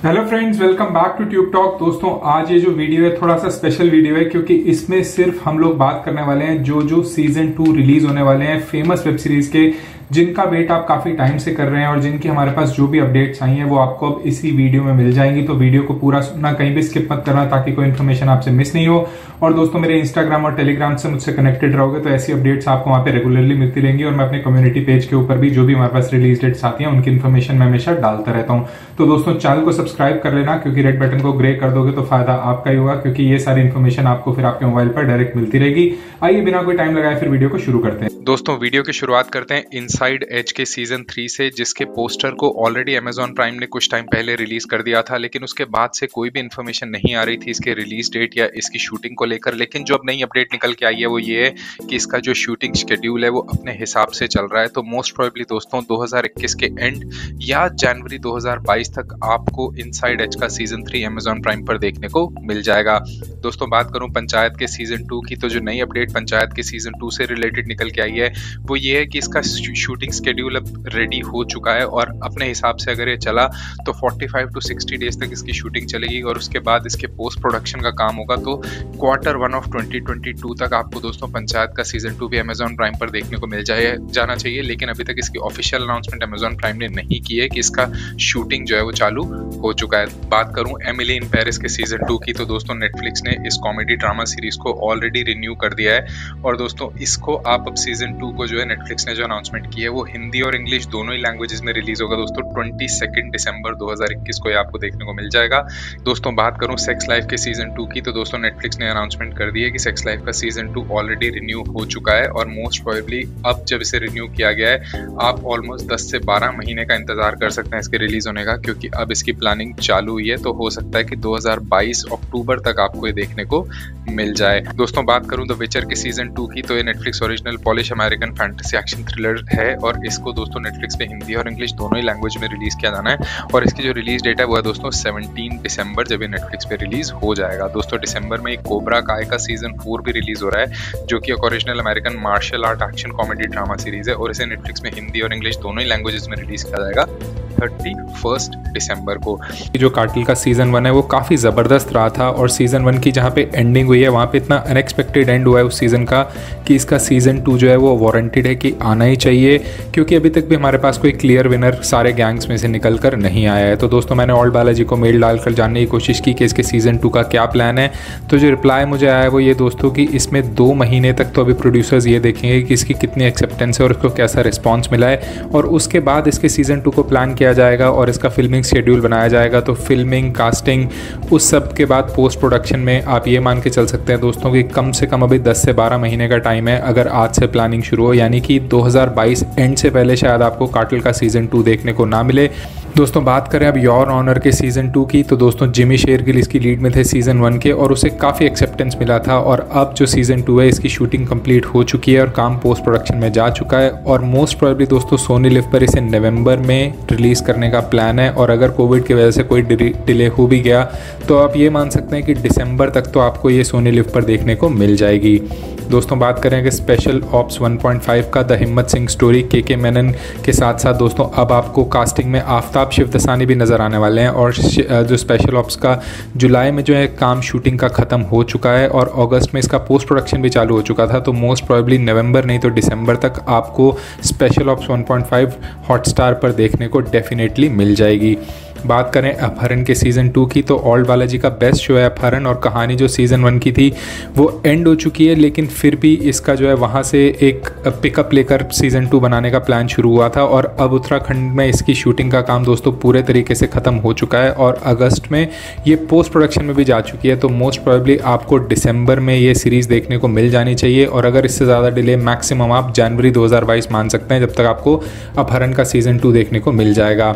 Hello friends, welcome back to Tube Talk. दोस्तों, आज ये जो वीडियो है थोड़ा सा स्पेशल वीडियो है क्योंकि इसमें सिर्फ हम लोग बात करने वाले हैं जो सीजन 2 रिलीज होने वाले हैं फेमस वेब सीरीज के, जिनका वेट आप काफी टाइम से कर रहे हैं और जिनकी हमारे पास जो भी अपडेट्स आई हैं वो आपको अब इसी वीडियो में मिल जाएंगी। तो वीडियो को पूरा सुनना, कहीं भी स्किप मत करना ताकि कोई इन्फॉर्मेशन आपसे मिस नहीं हो। और दोस्तों, मेरे इंस्टाग्राम और टेलीग्राम से मुझसे कनेक्टेड रहोगे तो ऐसी अपडेट्स आपको वहां पे रेगुलरली मिलती रहेंगी। और मैं अपने कम्युनिटी पेज के ऊपर भी जो भी हमारे पास रिलीज डेट्स आती हैं उनकी इन्फॉर्मेशन मैं हमेशा डालता रहता हूं। तो दोस्तों, चैनल को सब्सक्राइब कर लेना क्योंकि रेड बटन को ग्रे कर दोगे तो फायदा आपका ही होगा, क्योंकि ये सारी इन्फॉर्मेशन आपको फिर आपके मोबाइल पर डायरेक्ट मिलती रहेगी। आइए बिना कोई टाइम लगाए फिर वीडियो को शुरू करते हैं। दोस्तों, वीडियो की शुरुआत करते हैं इनसाइड एज के सीजन 3 से, जिसके पोस्टर को ऑलरेडी अमेजॉन प्राइम ने कुछ टाइम पहले रिलीज कर दिया था, लेकिन उसके बाद से कोई भी इन्फॉर्मेशन नहीं आ रही थी इसके रिलीज डेट या इसकी शूटिंग को लेकर। लेकिन जो अब नई अपडेट निकल के आई है वो ये है कि इसका जो शूटिंग शेड्यूल है वो अपने हिसाब से चल रहा है। तो मोस्ट प्रोबेबली दोस्तों 2021 के एंड या जनवरी 2022 तक आपको इनसाइड एज का सीजन 3 अमेजॉन प्राइम पर देखने को मिल जाएगा। दोस्तों, बात करूं पंचायत के सीजन 2 की, तो जो नई अपडेट पंचायत के सीजन 2 से रिलेटेड निकल के आई है वो ये है कि इसका शूटिंग शेड्यूल अब रेडी हो चुका है और अपने हिसाब से अगर ये चला तो 45 to 60 डेज तक इसकी शूटिंग चलेगी और उसके बाद इसके पोस्ट प्रोडक्शन का काम होगा। तो Q1 of 2022 तक आपको दोस्तों पंचायत का सीजन 2 भी अमेजॉन प्राइम पर देखने को मिल जाना चाहिए। लेकिन अभी तक इसकी ऑफिशियल अनाउंसमेंट अमेजॉन प्राइम ने नहीं की है कि इसका शूटिंग जो है वो चालू हो चुका है। बात करूं एमिली इन पेरिस के सीजन 2 की, तो दोस्तों नेटफ्लिक्स ने इस कॉमेडी ड्रामा सीरीज को ऑलरेडी रिन्यू कर दिया है और दोस्तों इसको आप अब सीजन 2 को जो है नेटफ्लिक्स ने जो अनाउंसमेंट की है वो हिंदी और इंग्लिश दोनों ही लैंग्वेजेस में रिलीज होगा। दोस्तों 22 दिसंबर 2021 को ये आपको देखने को मिल जाएगा। दोस्तों, बात करूं सेक्स लाइफ के सीजन 2 की, तो दोस्तों नेटफ्लिक्स ने अनाउंसमेंट कर दी है कि सेक्स लाइफ का सीजन 2 ऑलरेडी रिन्यू हो चुका है और मोस्ट प्रोबेबली अब जब इसे रिन्यू किया गया है आप ऑलमोस्ट 10 से 12 महीने का इंतजार कर सकते हैं इसके रिलीज होने का, क्योंकि अब इसकी प्लानिंग चालू हुई है। तो हो सकता है कि 2022 अक्टूबर तक आपको ये देखने को मिल जाए। दोस्तों, बात करूं द विचर के सीजन 2 की, तो ये Netflix original polish American fantasy action thriller है और इसको दोस्तों नेटफ्लिक्स पे हिंदी और इंग्लिश दोनों ही लैंग्वेज में रिलीज किया जाना है और इसकी जो रिलीज डेट है वो है दोस्तों 17 दिसंबर, जब ये नेटफ्लिक्स पे रिलीज हो जाएगा। दोस्तों, दिसंबर में एक कोबरा काय का सीजन 4 भी रिलीज हो रहा है जो कि एक original American martial art action comedy drama series है और इसे नेटफ्लिक्स में हिंदी और इंग्लिश दोनों ही लैंग्वेजेस में रिलीज किया जाएगा 31 दिसंबर को। जो कार्टेल का सीजन 1 है वो काफ़ी ज़बरदस्त रहा था और सीजन 1 की जहाँ पे एंडिंग हुई है वहाँ पे इतना अनएक्सपेक्टेड एंड हुआ है उस सीज़न का कि इसका सीजन 2 जो है वो वारंटेड है कि आना ही चाहिए, क्योंकि अभी तक भी हमारे पास कोई क्लियर विनर सारे गैंग्स में से निकल कर नहीं आया है। तो दोस्तों, मैंने ऑल्ड बालाजी को मेल डालकर जानने की कोशिश की कि इसके सीजन 2 का क्या प्लान है। तो जो रिप्लाई मुझे आया है वो ये दोस्तों कि इसमें 2 महीने तक तो अभी प्रोड्यूसर्स ये देखेंगे कि इसकी कितनी एक्सेप्टेंस है और उसको कैसा रिस्पॉन्स मिला है और उसके बाद इसके सीजन 2 को प्लान किया जाएगा और इसका फिल्मिंग शेड्यूल बनाया जाएगा। तो फिल्मिंग, कास्टिंग, उस सब के बाद पोस्ट प्रोडक्शन में आप ये मान के चल सकते हैं दोस्तों कि कम से कम अभी 10 से 12 महीने का टाइम है अगर आज से प्लानिंग शुरू हो, यानी कि 2022 एंड से पहले शायद आपको कार्टेल का सीजन 2 देखने को ना मिले। दोस्तों, बात करें अब योर ऑनर के सीजन 2 की, तो दोस्तों जिमी शेरगिल इसकी लीड में थे सीजन 1 के और उसे काफ़ी एक्सेप्टेंस मिला था और अब जो सीजन 2 है इसकी शूटिंग कंप्लीट हो चुकी है और काम पोस्ट प्रोडक्शन में जा चुका है और मोस्ट प्रोबेबली दोस्तों सोनी लिव पर इसे नवंबर में रिलीज़ करने का प्लान है और अगर कोविड की वजह से कोई डिले हो भी गया तो आप ये मान सकते हैं कि दिसंबर तक तो आपको ये सोनी लिव पर देखने को मिल जाएगी। दोस्तों, बात करें कि स्पेशल ऑप्स 1.5 का द हिम्मत सिंह स्टोरी के मेनन के साथ साथ दोस्तों अब आपको कास्टिंग में आफ्ताब शिवदसानी भी नज़र आने वाले हैं और जो स्पेशल ऑप्स का जुलाई में जो है काम शूटिंग का ख़त्म हो चुका है और अगस्त में इसका पोस्ट प्रोडक्शन भी चालू हो चुका था। तो मोस्ट प्रोबेबली नवंबर नहीं तो दिसंबर तक आपको स्पेशल ऑप्स 1.5 हॉटस्टार पर देखने को डेफिनेटली मिल जाएगी। बात करें अपहरण के सीज़न 2 की, तो ऑल्ड बालाजी का बेस्ट शो है अपहरण और कहानी जो सीज़न 1 की थी वो एंड हो चुकी है, लेकिन फिर भी इसका जो है वहाँ से एक पिकअप लेकर सीज़न 2 बनाने का प्लान शुरू हुआ था और अब उत्तराखंड में इसकी शूटिंग का काम दोस्तों पूरे तरीके से ख़त्म हो चुका है और अगस्त में ये पोस्ट प्रोडक्शन में भी जा चुकी है। तो मोस्ट प्रोबेबली आपको दिसंबर में ये सीरीज़ देखने को मिल जानी चाहिए और अगर इससे ज़्यादा डिले मैक्सिमम आप जनवरी 2022 मान सकते हैं, जब तक आपको अपहरण का सीज़न 2 देखने को मिल जाएगा।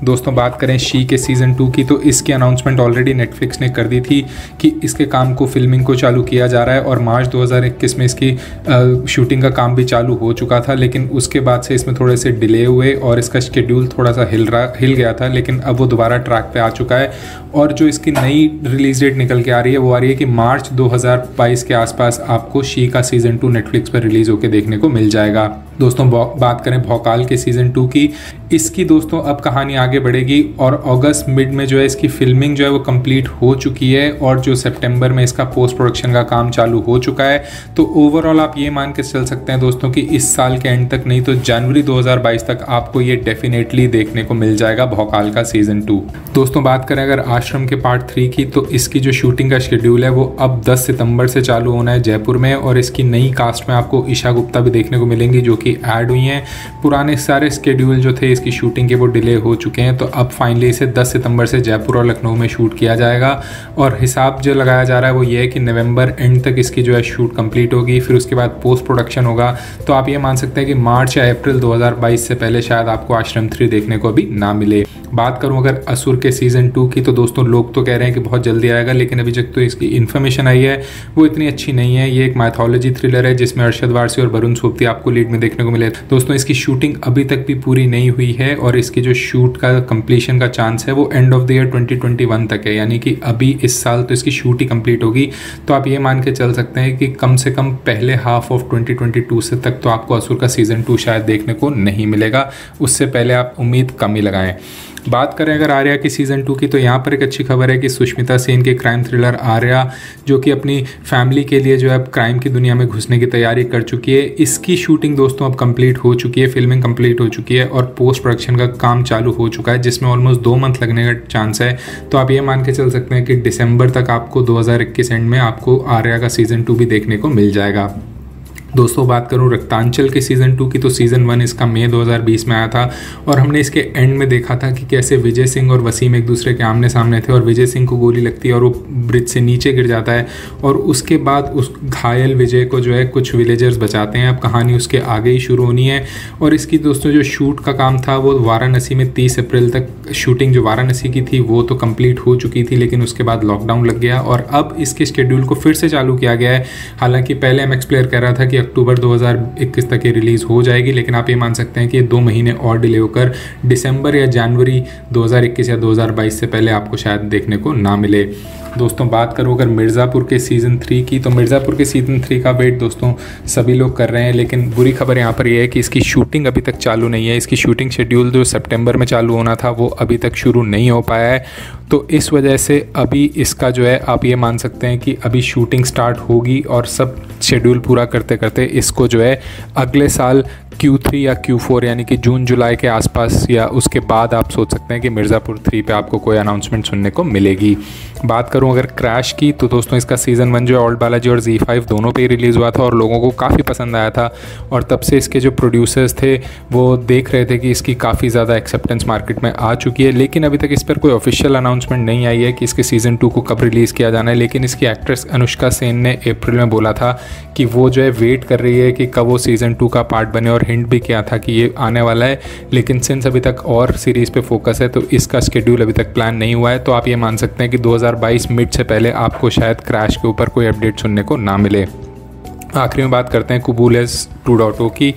दोस्तों, बात करें शी के सीज़न 2 की, तो इसकी अनाउंसमेंट ऑलरेडी नेटफ्लिक्स ने कर दी थी कि इसके काम को फिल्मिंग को चालू किया जा रहा है और मार्च 2021 में इसकी शूटिंग का काम भी चालू हो चुका था, लेकिन उसके बाद से इसमें थोड़े से डिले हुए और इसका शेड्यूल थोड़ा सा हिल गया था, लेकिन अब वो दोबारा ट्रैक पे आ चुका है और जो इसकी नई रिलीज डेट निकल के आ रही है वो आ रही है कि मार्च 2022 के आसपास आपको शी का सीज़न 2 नेटफ्लिक्स पर रिलीज़ होकर देखने को मिल जाएगा। दोस्तों बात करें भौकाल के सीज़न 2 की, इसकी दोस्तों अब कहानी आगे बढ़ेगी और अगस्त मिड में जो है इसकी फिल्मिंग जो है वो कंप्लीट हो चुकी है और जो सितंबर में इसका पोस्ट प्रोडक्शन का काम चालू हो चुका है। तो ओवरऑल आप ये मान के चल सकते हैं दोस्तों कि इस साल के एंड तक नहीं तो जनवरी 2022 तक आपको ये डेफिनेटली देखने को मिल जाएगा भौकाल का सीज़न 2। दोस्तों बात करें अगर आश्रम के पार्ट 3 की, तो इसकी जो शूटिंग का शेड्यूल है वो अब 10 सितंबर से चालू होना है जयपुर में और इसकी नई कास्ट में आपको ईशा गुप्ता भी देखने को मिलेंगी जो कि ऐड हुई हैं। पुराने सारे स्केड्यूल जो थे इसकी शूटिंग के वो डिले हो चुके हैं, तो अब फाइनली इसे 10 सितंबर से जयपुर और लखनऊ में शूट किया जाएगा और हिसाब जो लगाया जा रहा है वो ये है कि नवंबर एंड तक इसकी जो है शूट कंप्लीट होगी, फिर उसके बाद पोस्ट प्रोडक्शन होगा। तो आप ये मान सकते हैं कि मार्च या अप्रैल 2022 से पहले शायद आपको आश्रम 3 देखने को अभी ना मिले। बात करूं अगर असुर के सीज़न 2 की, तो दोस्तों लोग तो कह रहे हैं कि बहुत जल्दी आएगा, लेकिन अभी तक तो इसकी इन्फॉर्मेशन आई है वो इतनी अच्छी नहीं है। ये एक माइथोलॉजी थ्रिलर है जिसमें अरशद वारसी और वरुण सोबती आपको लीड में देखने को मिले। दोस्तों इसकी शूटिंग अभी तक भी पूरी नहीं हुई है और इसकी जो शूट का कंप्लीशन का चांस है वो एंड ऑफ द ईयर 2021 तक है, यानी कि अभी इस साल तो इसकी शूट ही कंप्लीट होगी। तो आप ये मान के चल सकते हैं कि कम से कम पहले हाफ ऑफ 2022 से तक तो आपको असुर का सीज़न 2 शायद देखने को नहीं मिलेगा, उससे पहले आप उम्मीद कम ही लगाएं। बात करें अगर आर्या की सीज़न 2 की, तो यहाँ पर एक अच्छी खबर है कि सुष्मिता सेन के क्राइम थ्रिलर आर्या जो कि अपनी फैमिली के लिए जो है क्राइम की दुनिया में घुसने की तैयारी कर चुकी है, इसकी शूटिंग दोस्तों अब कंप्लीट हो चुकी है, फिल्मिंग कंप्लीट हो चुकी है और पोस्ट प्रोडक्शन का काम चालू हो चुका है जिसमें ऑलमोस्ट 2 मंथ लगने का चांस है। तो आप ये मान के चल सकते हैं कि दिसंबर तक आपको 2021 एंड में आपको आर्या का सीज़न 2 भी देखने को मिल जाएगा। दोस्तों बात करूं रक्तांचल के सीज़न 2 की, तो सीज़न 1 इसका मई 2020 में आया था और हमने इसके एंड में देखा था कि कैसे विजय सिंह और वसीम एक दूसरे के आमने सामने थे और विजय सिंह को गोली लगती है और वो ब्रिज से नीचे गिर जाता है और उसके बाद उस घायल विजय को जो है कुछ विलेजर्स बचाते हैं। अब कहानी उसके आगे ही शुरू होनी है और इसकी दोस्तों जो शूट का काम था वो वाराणसी में 30 अप्रैल तक शूटिंग जो वाराणसी की थी वो तो कंप्लीट हो चुकी थी, लेकिन उसके बाद लॉकडाउन लग गया और अब इसके शेड्यूल को फिर से चालू किया गया है। हालांकि पहले MX प्लेयर कह रहा था कि अक्टूबर 2021 तक ये रिलीज़ हो जाएगी, लेकिन आप ये मान सकते हैं कि ये 2 महीने और डिले होकर दिसंबर या जनवरी 2021 या 2022 से पहले आपको शायद देखने को ना मिले। दोस्तों बात करूँ अगर मिर्ज़ापुर के सीज़न 3 की, तो मिर्ज़ापुर के सीज़न 3 का वेट दोस्तों सभी लोग कर रहे हैं, लेकिन बुरी खबर यहाँ पर यह है कि इसकी शूटिंग अभी तक चालू नहीं है। इसकी शूटिंग शेड्यूल जो सितंबर में चालू होना था वो अभी तक शुरू नहीं हो पाया है, तो इस वजह से अभी इसका जो है आप ये मान सकते हैं कि अभी शूटिंग स्टार्ट होगी और सब शेड्यूल पूरा करते करते इसको जो है अगले साल Q3 या Q4 यानी कि जून जुलाई के आसपास या उसके बाद आप सोच सकते हैं कि मिर्ज़ापुर 3 पे आपको कोई अनाउंसमेंट सुनने को मिलेगी। बात करूं अगर क्रैश की, तो दोस्तों इसका सीज़न 1 जो है ओल्ड बालाजी और ZEE5 दोनों पे ही रिलीज़ हुआ था और लोगों को काफ़ी पसंद आया था और तब से इसके जो प्रोड्यूसर्स थे वो देख रहे थे कि इसकी काफ़ी ज़्यादा एक्सेप्टेंस मार्केट में आ चुकी है, लेकिन अभी तक इस पर कोई ऑफिशियल अनाउंसमेंट नहीं आई है कि इसके सीज़न 2 को कब रिलीज़ किया जाना है। लेकिन इसकी एक्ट्रेस अनुष्का सेन ने अप्रैल में बोला था कि वो जो है वेट कर रही है कि कब वो सीज़न 2 का पार्ट बने और हिंट भी किया था कि ये आने वाला है, लेकिन सिंस अभी तक और सीरीज़ पे फोकस है तो इसका शेड्यूल अभी तक प्लान नहीं हुआ है। तो आप ये मान सकते हैं कि 2022 मिड से पहले आपको शायद क्रैश के ऊपर कोई अपडेट सुनने को ना मिले। आखिरी में बात करते हैं कुबूलेस 2.0 की।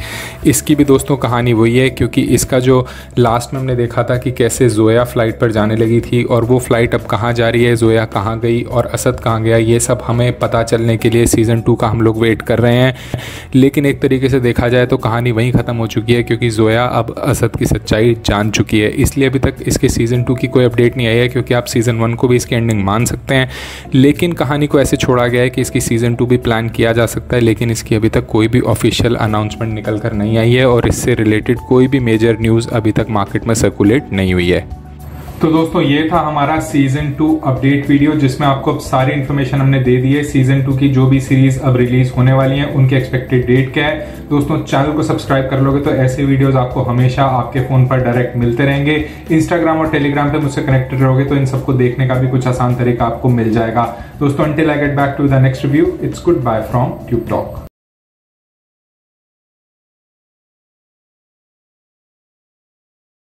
इसकी भी दोस्तों कहानी वही है, क्योंकि इसका जो लास्ट में हमने देखा था कि कैसे जोया फ़्लाइट पर जाने लगी थी और वो फ़्लाइट अब कहाँ जा रही है, जोया कहाँ गई और असद कहाँ गया, ये सब हमें पता चलने के लिए सीज़न 2 का हम लोग वेट कर रहे हैं। लेकिन एक तरीके से देखा जाए तो कहानी वहीं ख़त्म हो चुकी है, क्योंकि जोया अब असद की सच्चाई जान चुकी है। इसलिए अभी तक इसके सीज़न 2 की कोई अपडेट नहीं आई है, क्योंकि आप सीज़न 1 को भी इसकी एंडिंग मान सकते हैं, लेकिन कहानी को ऐसे छोड़ा गया है कि इसकी सीज़न 2 भी प्लान किया जा सकता है, लेकिन इसकी अभी तक कोई भी ऑफिशियल अनाउंसमेंट निकल कर नहीं आई है और इससे रिलेटेड कोई भी मेजर न्यूज़ अभी तक मार्केट में सर्कुलेट नहीं हुई है। तो दोस्तों ये था हमारा सीजन 2 अपडेट वीडियो, जिसमें आपको अब सारी इन्फॉर्मेशन हमने दे दी है। सीजन 2 की जो भी सीरीज अब रिलीज होने वाली हैं उनकी एक्सपेक्टेड डेट क्या है। दोस्तों चैनल को सब्सक्राइब कर लोगे तो ऐसे वीडियोस आपको हमेशा आपके फोन पर डायरेक्ट मिलते रहेंगे। इंस्टाग्राम और टेलीग्राम पे मुझसे कनेक्टेड रहोगे तो इन सबको देखने का भी कुछ आसान तरीका आपको मिल जाएगा। दोस्तों until I get back to the next review, it's goodbye from Tube talk.